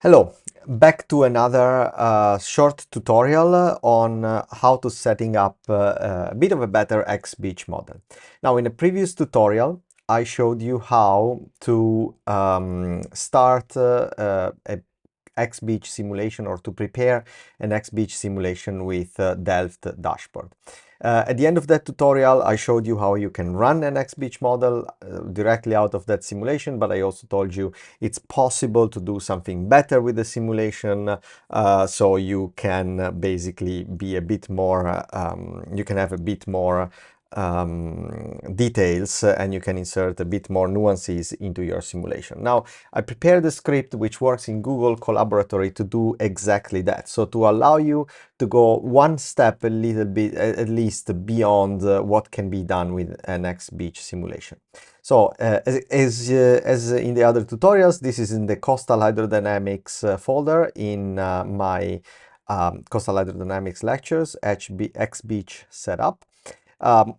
Hello, back to another short tutorial on how to setting up a bit of a better XBeach model. Now, in a previous tutorial, I showed you how to start a XBeach simulation, or to prepare an XBeach simulation with Delft dashboard. At the end of that tutorial, I showed you how you can run an XBeach model directly out of that simulation, but I also told you it's possible to do something better with the simulation, so you can basically be a bit more, you can have a bit more details, and you can insert a bit more nuances into your simulation. Now, I prepared a script which works in Google Colaboratory to do exactly that. So to allow you to go one step a little bit, at least beyond what can be done with an XBeach simulation. So as in the other tutorials, this is in the coastal hydrodynamics folder in my coastal hydrodynamics lectures, XBeach setup.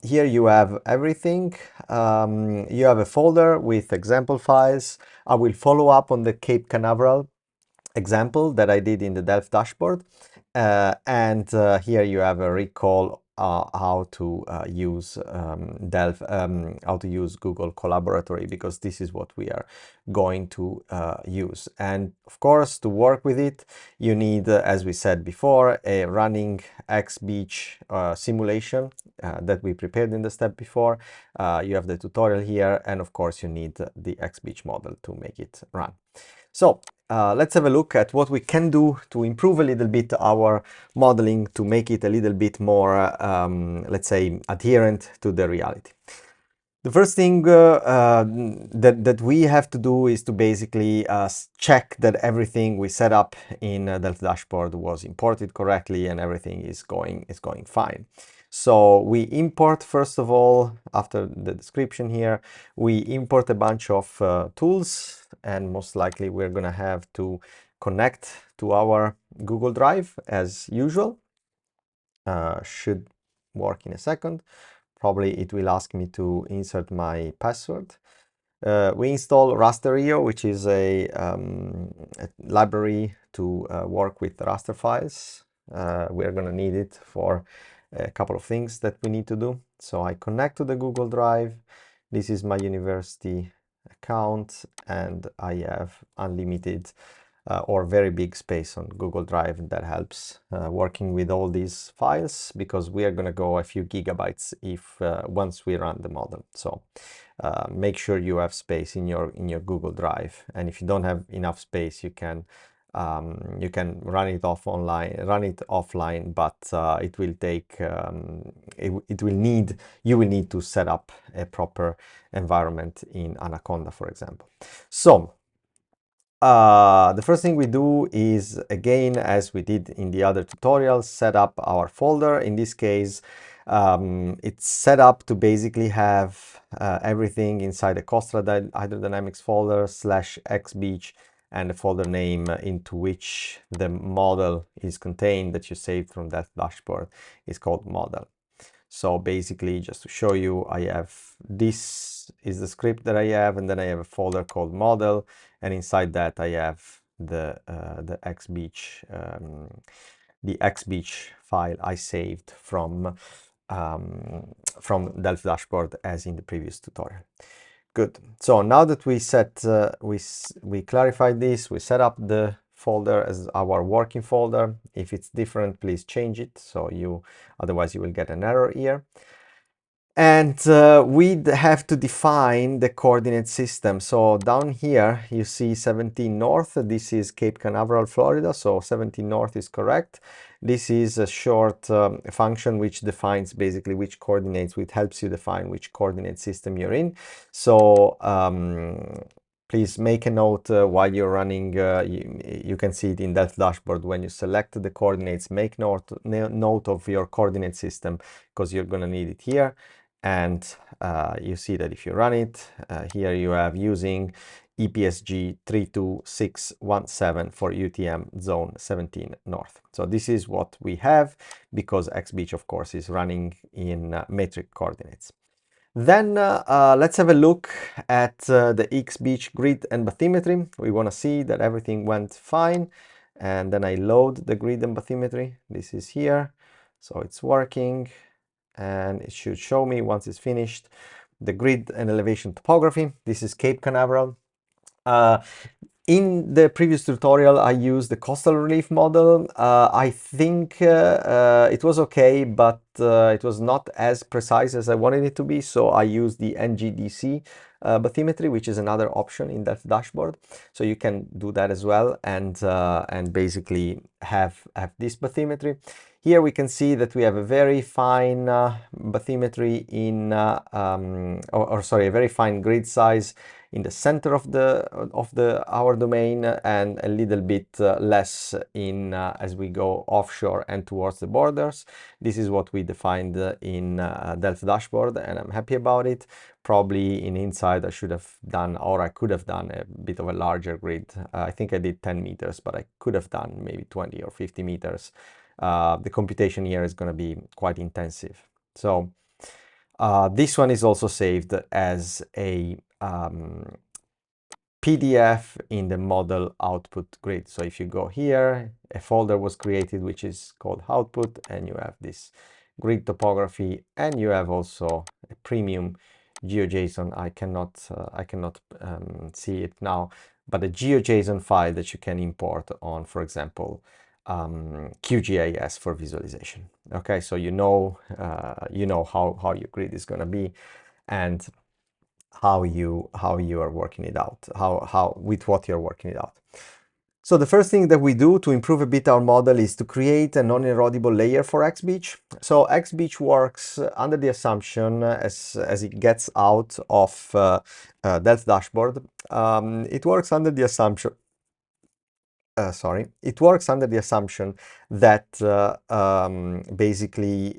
Here you have everything. You have a folder with example files. I will follow up on the Cape Canaveral example that I did in the Delft dashboard. And here you have a recall how to use Delft, how to use Google Colaboratory, because this is what we are going to use. And of course, to work with it, you need, as we said before, a running XBeach simulation that we prepared in the step before. You have the tutorial here, and of course, you need the XBeach model to make it run. So let's have a look at what we can do to improve a little bit our modeling, to make it a little bit more, let's say, adherent to the reality. The first thing that we have to do is to basically check that everything we set up in Delft dashboard was imported correctly and everything is going fine. So we import, first of all, after the description here, we import a bunch of tools, and most likely we're going to have to connect to our Google Drive as usual. Should work in a second. Probably it will ask me to insert my password. We install raster.io, which is a library to work with raster files. We're going to need it for a couple of things that we need to do. So I connect to the Google Drive. This is my university account, and I have unlimited or very big space on Google Drive. That helps working with all these files, because we are going to go a few gigabytes if once we run the model. So make sure you have space in your Google Drive, and if you don't have enough space, you can run it offline, but it will take you will need to set up a proper environment in Anaconda, for example. So the first thing we do is, again, as we did in the other tutorials, set up our folder. In this case, it's set up to basically have everything inside the coastal hydrodynamics folder /xbeach, and the folder name into which the model is contained that you saved from that dashboard is called model. So basically, just to show you, I have, this is the script that I have, and then I have a folder called model, and inside that I have the XBeach, the XBeach file I saved from Delft dashboard, as in the previous tutorial. Good. So now that we set, we clarified this, we set up the folder as our working folder. If it's different, please change it. So otherwise you will get an error here. And we have to define the coordinate system. So down here you see 17 north. This is Cape Canaveral, Florida. So 17 north is correct. This is a short function which defines basically which coordinates, which helps you define which coordinate system you're in. So please make a note while you're running. You can see it in that dashboard. When you select the coordinates, make note of your coordinate system, because you're going to need it here. And you see that if you run it, here you have using EPSG 32617 for UTM zone 17 north. So this is what we have, because XBeach, of course, is running in metric coordinates. Then let's have a look at the XBeach grid and bathymetry. We want to see that everything went fine. And then I load the grid and bathymetry. This is here. So it's working. And it should show me, once it's finished, the grid and elevation topography. This is Cape Canaveral. In the previous tutorial, I used the coastal relief model. I think it was okay, but it was not as precise as I wanted it to be. So I used the NGDC bathymetry, which is another option in that dashboard. So you can do that as well, and basically have this bathymetry. Here we can see that we have a very fine bathymetry in, sorry, a very fine grid size in the center of our domain, and a little bit less in as we go offshore and towards the borders. This is what we defined in Delft dashboard, and I'm happy about it. Probably in inside I should have done, or I could have done, a bit of a larger grid. I think I did 10 meters, but I could have done maybe 20 or 50 meters. The computation here is going to be quite intensive. So this one is also saved as a PDF in the model output grid. So if you go here, a folder was created which is called output, and you have this grid topography, and you have also a premium GeoJSON. I cannot see it now, but a GeoJSON file that you can import on, for example, QGIS for visualization. Okay, so you know how your grid is going to be, and how you are working it out, with what you're working it out. So the first thing that we do to improve a bit our model is to create a non-erodible layer for XBeach. So XBeach works under the assumption, as it gets out of Delft dashboard, it works under the assumption it works under the assumption that basically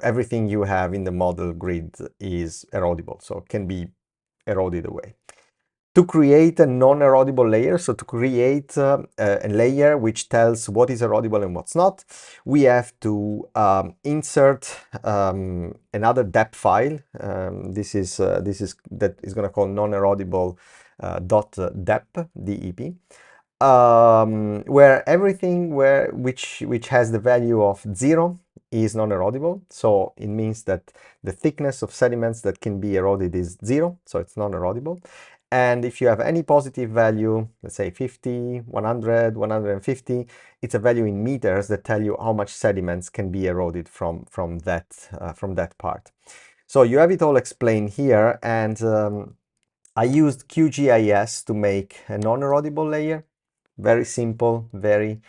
everything you have in the model grid is erodible, so it can be eroded away. To create a non-erodible layer, so to create a layer which tells what is erodible and what's not, we have to insert another dep file. This is that is going to call non-erodible .dep, DEP. Where everything which has the value of 0 is non-erodible. So it means that the thickness of sediments that can be eroded is 0, so it's non-erodible. And if you have any positive value, let's say 50, 100, 150, it's a value in meters that tell you how much sediments can be eroded from that part. So you have it all explained here, and I used QGIS to make a non-erodible layer. Very simple, very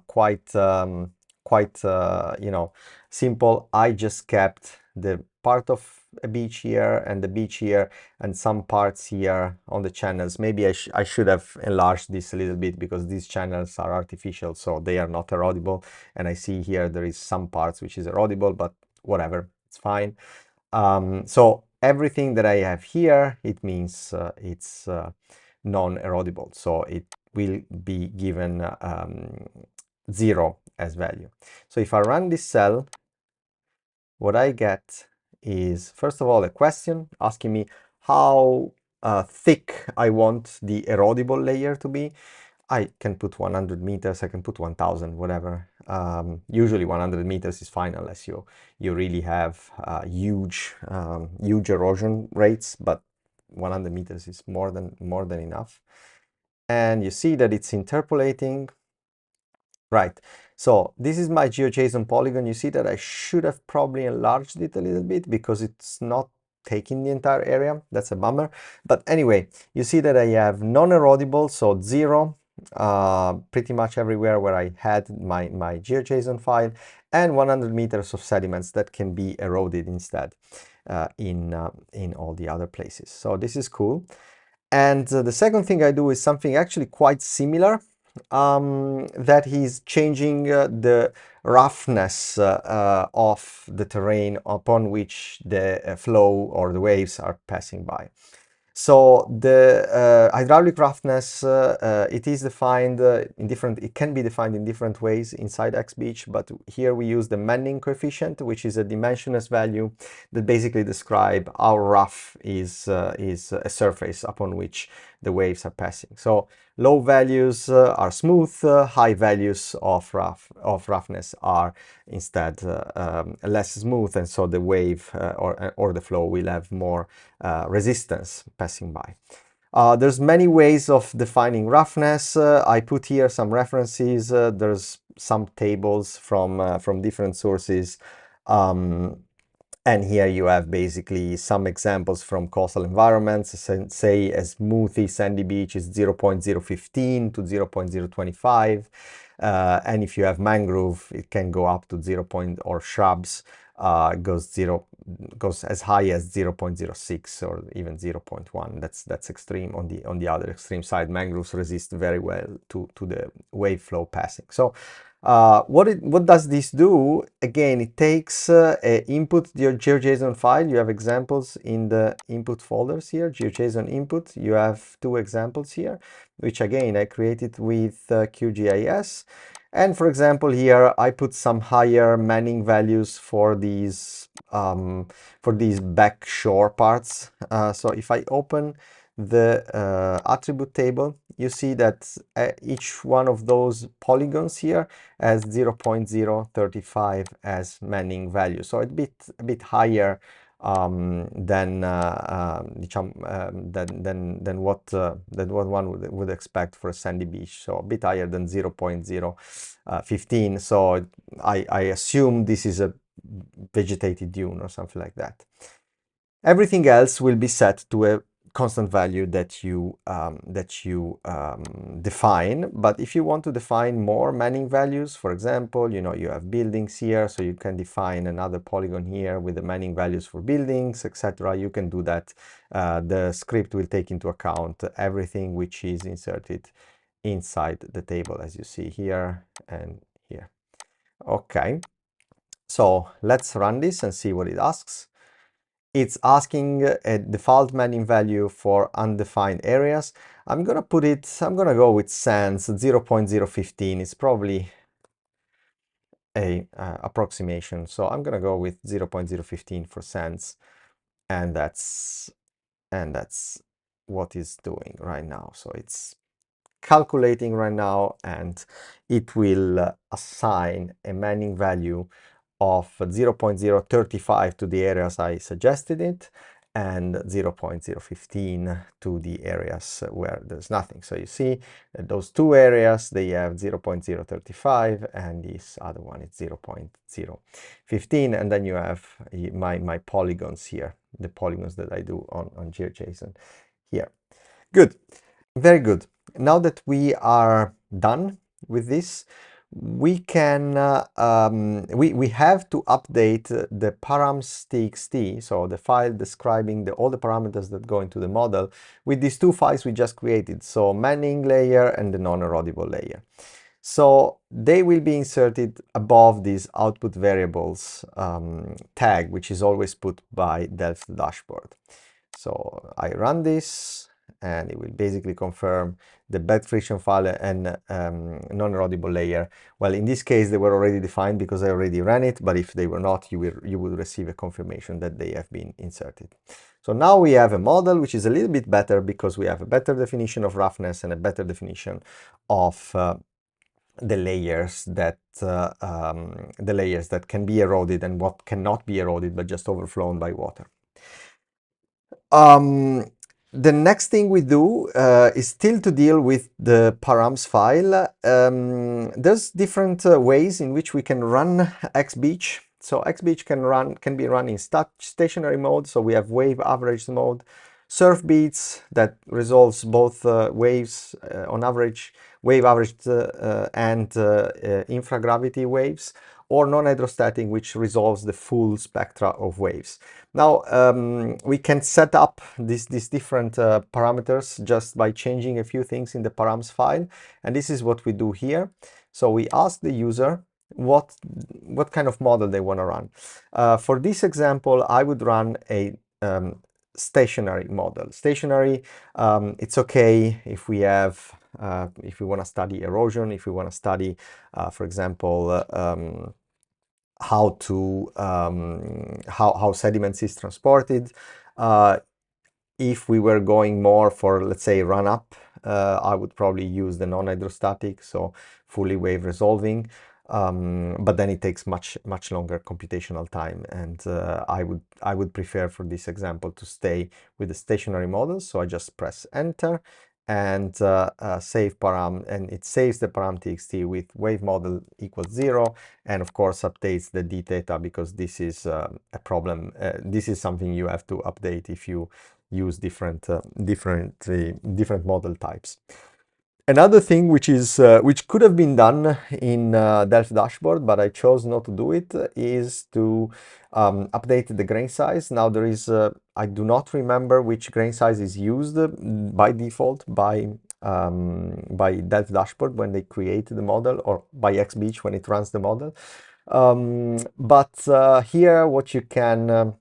quite simple. I just kept the part of a beach here and the beach here and some parts here on the channels. Maybe I should have enlarged this a little bit, because these channels are artificial, so they are not erodible. And I see here there is some parts which is erodible, but whatever, it's fine. So everything that I have here, it means it's non-erodible, so it will be given 0 as value. So if I run this cell, what I get is, first of all, a question asking me how thick I want the erodible layer to be. I can put 100 meters, I can put 1000, whatever. Usually 100 meters is fine, unless you really have huge erosion rates, but 100 meters is more than enough. And you see that it's interpolating. Right, so this is my GeoJSON polygon. You see that I should have probably enlarged it a little bit, because it's not taking the entire area. That's a bummer. But anyway, you see that I have non-erodible, so 0, pretty much everywhere where I had my GeoJSON file, and 100 meters of sediments that can be eroded instead in all the other places. So this is cool. And the second thing I do is something actually quite similar. That is changing the roughness of the terrain upon which the flow or the waves are passing by. So the hydraulic roughness, it is defined it can be defined in different ways inside XBeach, but here we use the Manning coefficient, which is a dimensionless value that basically describe how rough is a surface upon which the waves are passing. So low values are smooth, high values of roughness are instead less smooth, and so the wave or the flow will have more resistance passing by. There's many ways of defining roughness. I put here some references. There's some tables from different sources. And here you have basically some examples from coastal environments. Say a smoothie sandy beach is 0.015 to 0.025. And if you have mangrove, it can go up to 0. Or shrubs goes as high as 0.06 or even 0.1. That's extreme. On the other extreme side, mangroves resist very well to the wave flow passing. So what does this do? Again, it takes input your GeoJSON file. You have examples in the input folders here, GeoJSON input. You have 2 examples here, which again I created with QGIS. And for example, here I put some higher Manning values for these back shore parts. So if I open the attribute table, you see that each one of those polygons here has 0.035 as Manning value. So a bit higher than what one would expect for a sandy beach. So a bit higher than 0.015. So I assume this is a vegetated dune or something like that. Everything else will be set to a constant value that you define. But if you want to define more Manning values, for example, you have buildings here, so you can define another polygon here with the Manning values for buildings, etc. You can do that. The script will take into account everything which is inserted inside the table, as you see here and here. Okay, so let's run this and see what it asks. It's asking a default Manning value for undefined areas. I'm gonna go with sans 0.015. It's probably a approximation. So I'm gonna go with 0.015 for sans, and that's what it's doing right now. So it's calculating right now, and it will assign a Manning value of 0.035 to the areas I suggested it, and 0.015 to the areas where there's nothing. So you see that those 2 areas, they have 0.035, and this other one is 0.015. And then you have my polygons here, the polygons that I do on GeoJSON here. Good, very good. Now that we are done with this, we can we have to update the params.txt, so the file describing all the parameters that go into the model, with these 2 files we just created, so Manning layer and the non-erodible layer. So they will be inserted above this output variables tag, which is always put by Delft dashboard. So I run this, and it will basically confirm the bed friction file and non-erodible layer. Well, in this case, they were already defined because I already ran it, but if they were not, you would receive a confirmation that they have been inserted. So now we have a model which is a little bit better because we have a better definition of roughness and a better definition of the layers that can be eroded and what cannot be eroded but just overflown by water. The next thing we do is still to deal with the params file. There's different ways in which we can run XBeach. So XBeach can be run in stationary mode. So we have wave averaged mode, surf beats that resolves both waves on average, wave averaged and infragravity waves, or non-hydrostatic, which resolves the full spectra of waves. Now, we can set up these different parameters just by changing a few things in the params file, and this is what we do here. So we ask the user what kind of model they want to run. For this example, I would run a stationary model. Stationary, it's okay if we have, if we want to study erosion, if we want to study, for example, how sediments is transported. If we were going more for, let's say, run up, I would probably use the non-hydrostatic, so fully wave resolving. But then it takes much longer computational time, and I would prefer for this example to stay with the stationary model. So I just press enter and save param, and it saves the param.txt with wavemodel equals 0, and of course updates the dtheta, because this is a problem. This is something you have to update if you use different model types. Another thing which could have been done in Delft dashboard, but I chose not to do it, is to update the grain size. Now there is, I do not remember which grain size is used by default by Delft dashboard when they create the model, or by XBeach when it runs the model. But here what you can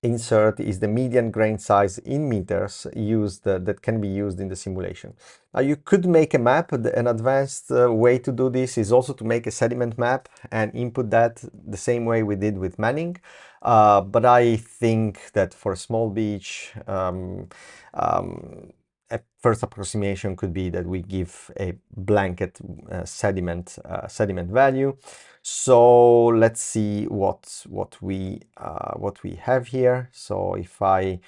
insert is the median grain size in meters used that can be used in the simulation. Now you could make a map. An advanced way to do this is also to make a sediment map and input that the same way we did with Manning. But I think that for a small beach, a first approximation could be that we give a blanket sediment value. So let's see what we have here. So if I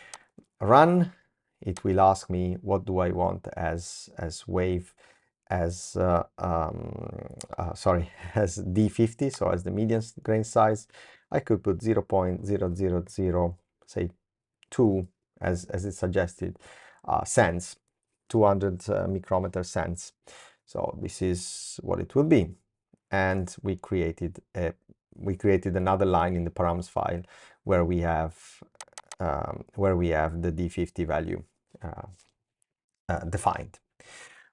run, it will ask me what do I want as wave, as as D50, so as the median grain size. I could put 0.000, say 2 as it suggested, cents, 200 micrometer cents. So this is what it will be. And we created another line in the params file where we have the D50 value defined.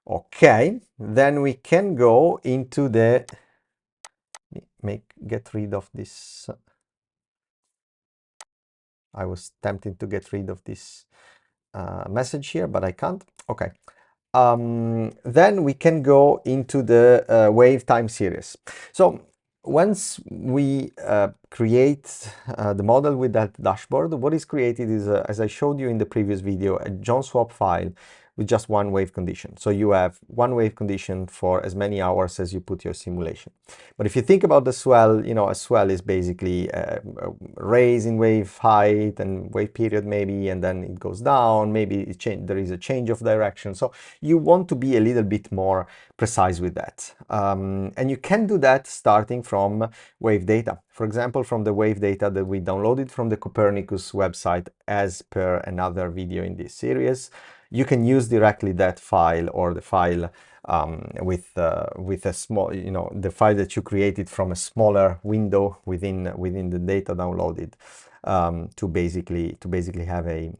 Okay, then we can go into the get rid of this. I was tempted to get rid of this message here, but I can't. Okay. Then we can go into the wave time series. So once we create the model with that dashboard, what is created is, as I showed you in the previous video, a jonswap file with just one wave condition. So you have one wave condition for as many hours as you put your simulation. But if you think about the swell, you know, a swell is basically a raise in wave height and wave period maybe, and then it goes down, maybe there is a change of direction. So you want to be a little bit more precise with that. And you can do that starting from wave data. For example, from the wave data that we downloaded from the Copernicus website as per another video in this series. You can use directly that file, or the file with a small, you know, the file that you created from a smaller window within the data downloaded, to basically have a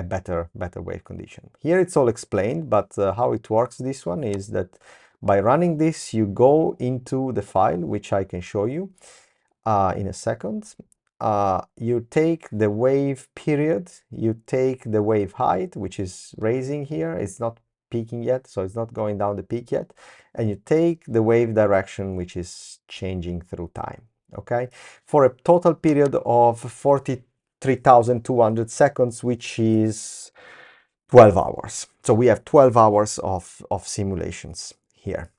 better wave condition. Here it's all explained, but how it works, this one, is that by running this, you go into the file, which I can show you in a second. You take the wave period, you take the wave height, which is raising here, it's not peaking yet, so it's not going down the peak yet, and you take the wave direction, which is changing through time. Okay, for a total period of 43,200 seconds, which is 12 hours. So we have 12 hours of simulations here.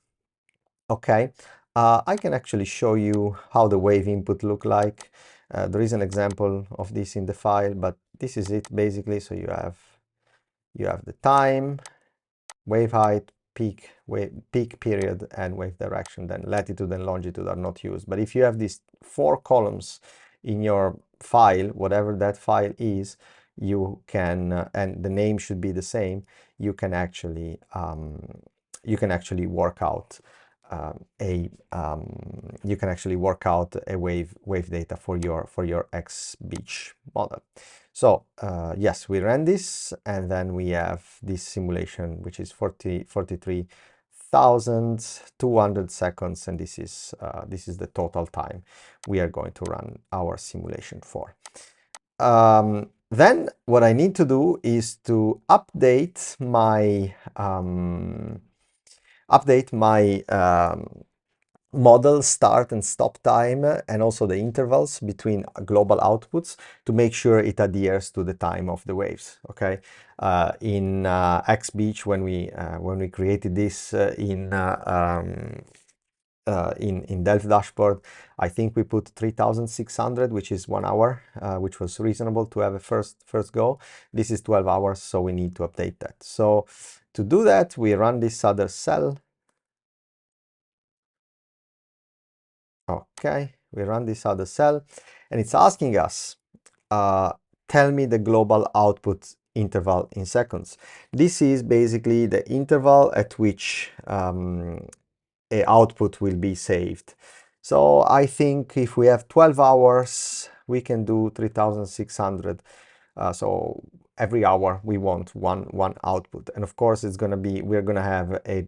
Okay, I can actually show you how the wave input look like. There is an example of this in the file, but this is it basically. So you have the time, wave height, peak period, and wave direction. Then latitude and longitude are not used. But if you have these 4 columns in your file, whatever that file is, you can, and the name should be the same, you can actually work out a wave data for your XBeach model. So yes, we ran this, and then we have this simulation, which is 43,200 seconds, and this is the total time we are going to run our simulation for. Then what I need to do is to update my model start and stop time and also the intervals between global outputs to make sure it adheres to the time of the waves. Okay, in XBeach, when we created this in Delphi dashboard, I think we put 3600, which is 1 hour, which was reasonable to have a first go. This is 12 hours, so we need to update that. So to do that, we run this other cell. Okay, we run this other cell, and it's asking us, tell me the global output interval in seconds. This is basically the interval at which a output will be saved. So I think if we have 12 hours, we can do 3600. So every hour we want one output, and of course it's going to be, we're going to have a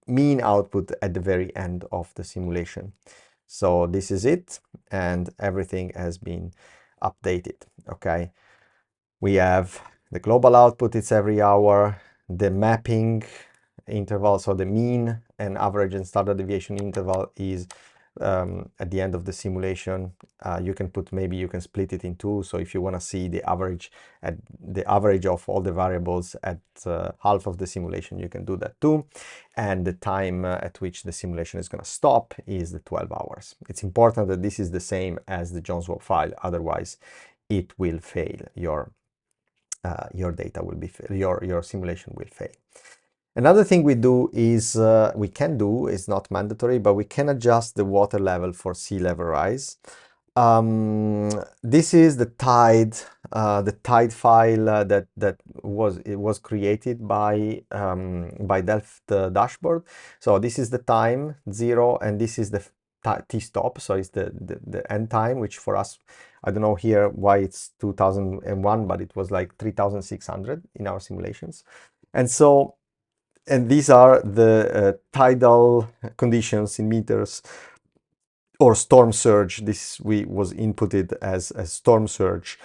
mean output at the very end of the simulation. So this is it, and everything has been updated. Okay, we have the global output, it's every hour, the mapping interval, so the mean and average and standard deviation interval is at the end of the simulation. You can put, maybe you can split it in two, so if you want to see the average of all the variables at half of the simulation, you can do that too. And the time at which the simulation is going to stop is the 12 hours. It's important that this is the same as the jonswap file, otherwise it will fail. Your data will be your simulation will fail. Another thing we do is we can do, is not mandatory, but we can adjust the water level for sea level rise. This is the tide file that was created by Delphi dashboard. So this is the time 0, and this is the tstop. So it's the end time, which for us, I don't know here why it's 2001, but it was like 3600 in our simulations. And so, and these are the tidal conditions in meters, or storm surge. This was inputted as a storm surge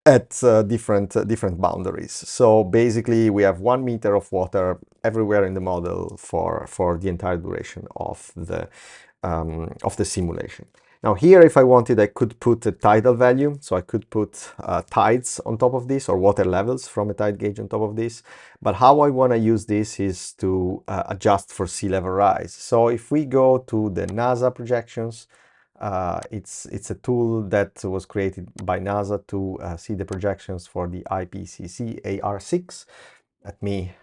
at different boundaries. So basically we have 1 meter of water everywhere in the model for the entire duration of the simulation. Now here, if I wanted, I could put a tidal value. So I could put tides on top of this, or water levels from a tide gauge on top of this. But how I want to use this is to adjust for sea level rise. So if we go to the NASA projections, it's a tool that was created by NASA to see the projections for the IPCC AR6. Let me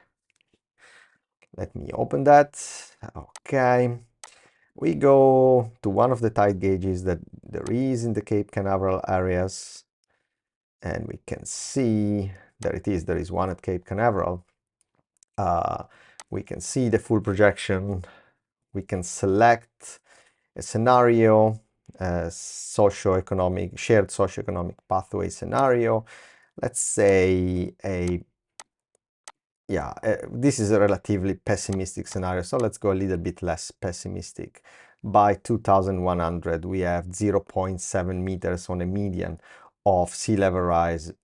open that. Okay. We go to one of the tide gauges that there is in the Cape Canaveral areas, and we can see, there it is, there is one at Cape Canaveral. We can see the full projection. We can select a scenario, a shared socioeconomic pathway scenario. Let's say this is a relatively pessimistic scenario, so let's go a little bit less pessimistic. By 2100, we have 0.7 meters on a median of sea level rise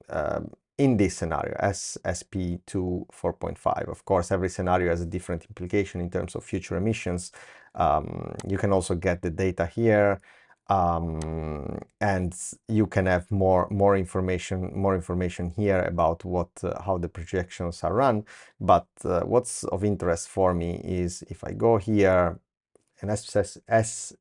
in this scenario, SP2 4.5. Of course, every scenario has a different implication in terms of future emissions. You can also get the data here. And you can have more information here about how the projections are run. But what's of interest for me is if I go here, an SP2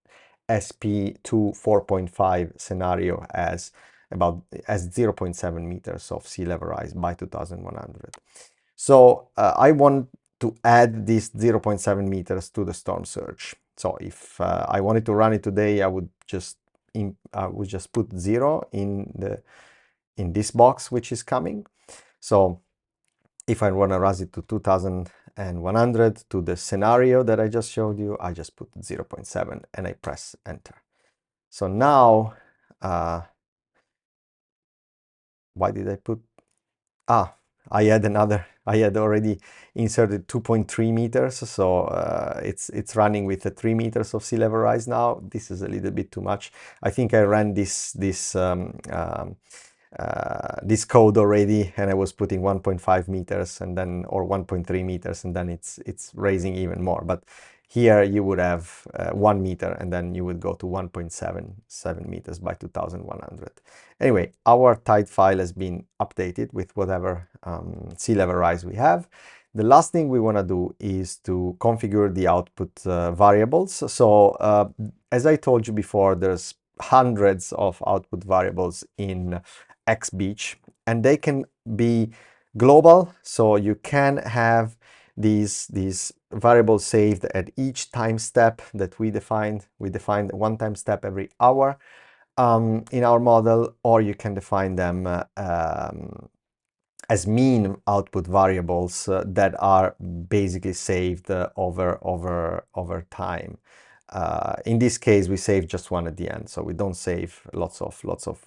4.5 scenario as 0.7 meters of sea level rise by 2100. So I want to add this 0.7 meters to the storm surge. So if I wanted to run it today, I would just put 0 in this box which is coming. So if I want to run it to 2100 to the scenario that I just showed you, I just put 0.7 and I press enter. So now, why did I put, I had already inserted 2.3 meters, so it's running with 3 meters of sea level rise now. This is a little bit too much. I think I ran this code already, and I was putting 1.5 meters and then, or 1.3 meters, and then it's raising even more. But here you would have 1 meter, and then you would go to 1.77 meters by 2100. Anyway, our tide file has been updated with whatever sea level rise we have. The last thing we want to do is to configure the output variables. So as I told you before, there's hundreds of output variables in XBeach, and they can be global. So you can have these variables saved at each time step that we defined. We defined one time step every hour in our model, or you can define them as mean output variables that are basically saved over time. In this case, we save just one at the end, so we don't save lots of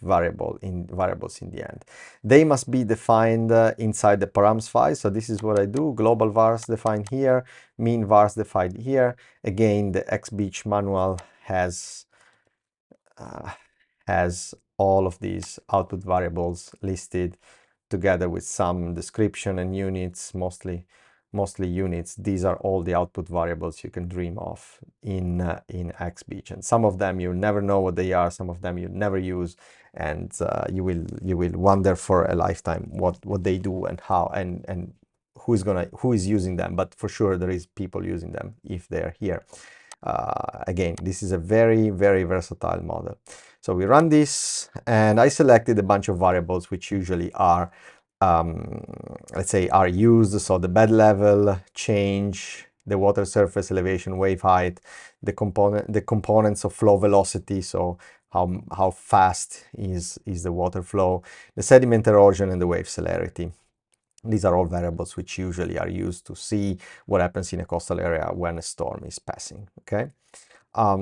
variables in the end. They must be defined inside the params file. So this is what I do: global vars defined here, mean vars defined here. Again, the XBeach manual has all of these output variables listed together with some description and units, mostly units. These are all the output variables you can dream of in XBeach, and some of them you never know what they are, some of them you never use, and you will wonder for a lifetime what they do and how and who is using them. But for sure there is people using them if they're here. Again, this is a very versatile model. So we run this, and I selected a bunch of variables which usually are, let's say, are used. So the bed level, change, the water surface elevation, wave height, the components of flow velocity. So how fast is the water flow, the sediment erosion, and the wave celerity. These are all variables which usually are used to see what happens in a coastal area when a storm is passing. Okay.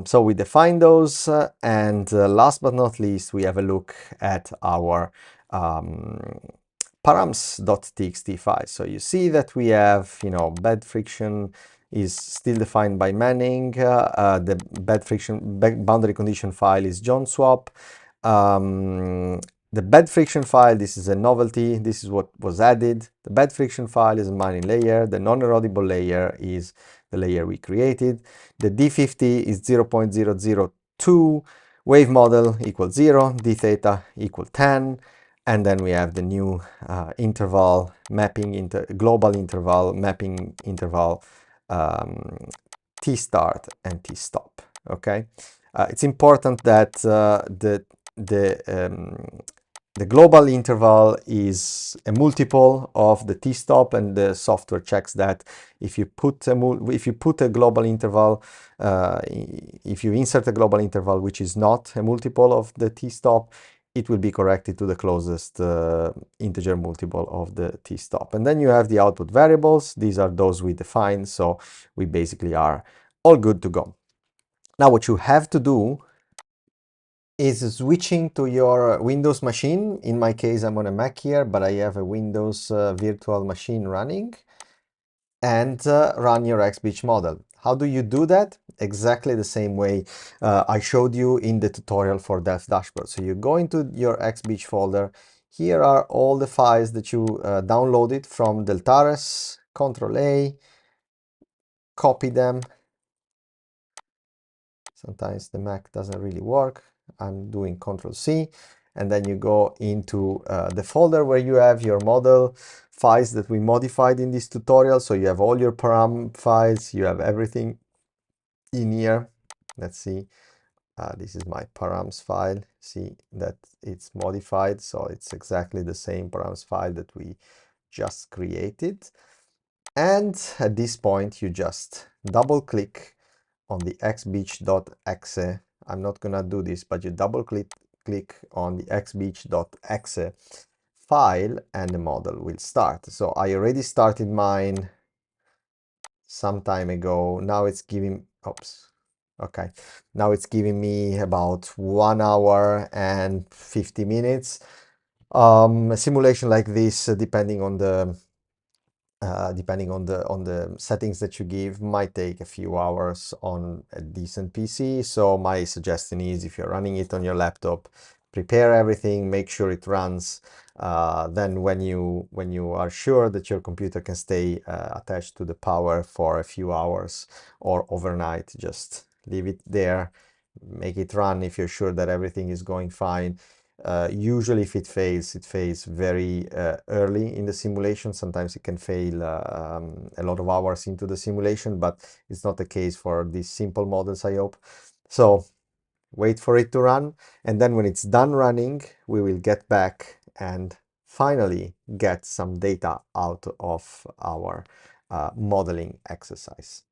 So we define those, and last but not least, we have a look at our params.txt file. So you see that we have, bed friction is still defined by Manning. The bed friction boundary condition file is jonswap. The bed friction file, this is a novelty. This is what was added. The bed friction file is a mining layer. The non-erodible layer is the layer we created. The D50 is 0.002. Wave model equals 0. Dtheta equal 10. And then we have the new interval mapping, global interval mapping interval, tstart and tstop. Okay. It's important that the global interval is a multiple of the tstop, and the software checks that if you put a global interval, if you insert a global interval which is not a multiple of the tstop, it will be corrected to the closest integer multiple of the tstop. And then you have the output variables. These are those we defined, so we basically are all good to go. Now what you have to do is switching to your Windows machine. In my case, I'm on a Mac here, but I have a Windows virtual machine running, and run your XBeach model. How do you do that? Exactly the same way I showed you in the tutorial for Delft Dashboard. So you go into your XBeach folder. Here are all the files that you downloaded from Deltares. Control A, copy them. Sometimes the Mac doesn't really work. I'm doing Control C, and then you go into the folder where you have your model files that we modified in this tutorial. So you have all your param files, you have everything in here. Let's see, this is my params file. See that it's modified, so it's exactly the same params file that we just created. And at this point, you just double click on the xbeach.exe. I'm not gonna do this, but you double click on the xbeach.exe file, and the model will start. So I already started mine some time ago. Now it's giving, oops, okay. Now it's giving me about 1 hour and 50 minutes. A simulation like this, depending on the settings that you give, might take a few hours on a decent PC. So my suggestion is, if you're running it on your laptop, prepare everything, make sure it runs. Then when you are sure that your computer can stay attached to the power for a few hours or overnight, just leave it there, make it run if you're sure that everything is going fine. Usually if it fails very early in the simulation. Sometimes it can fail a lot of hours into the simulation, but it's not the case for these simple models, I hope. So wait for it to run, and then when it's done running, we will get back and finally get some data out of our modeling exercise.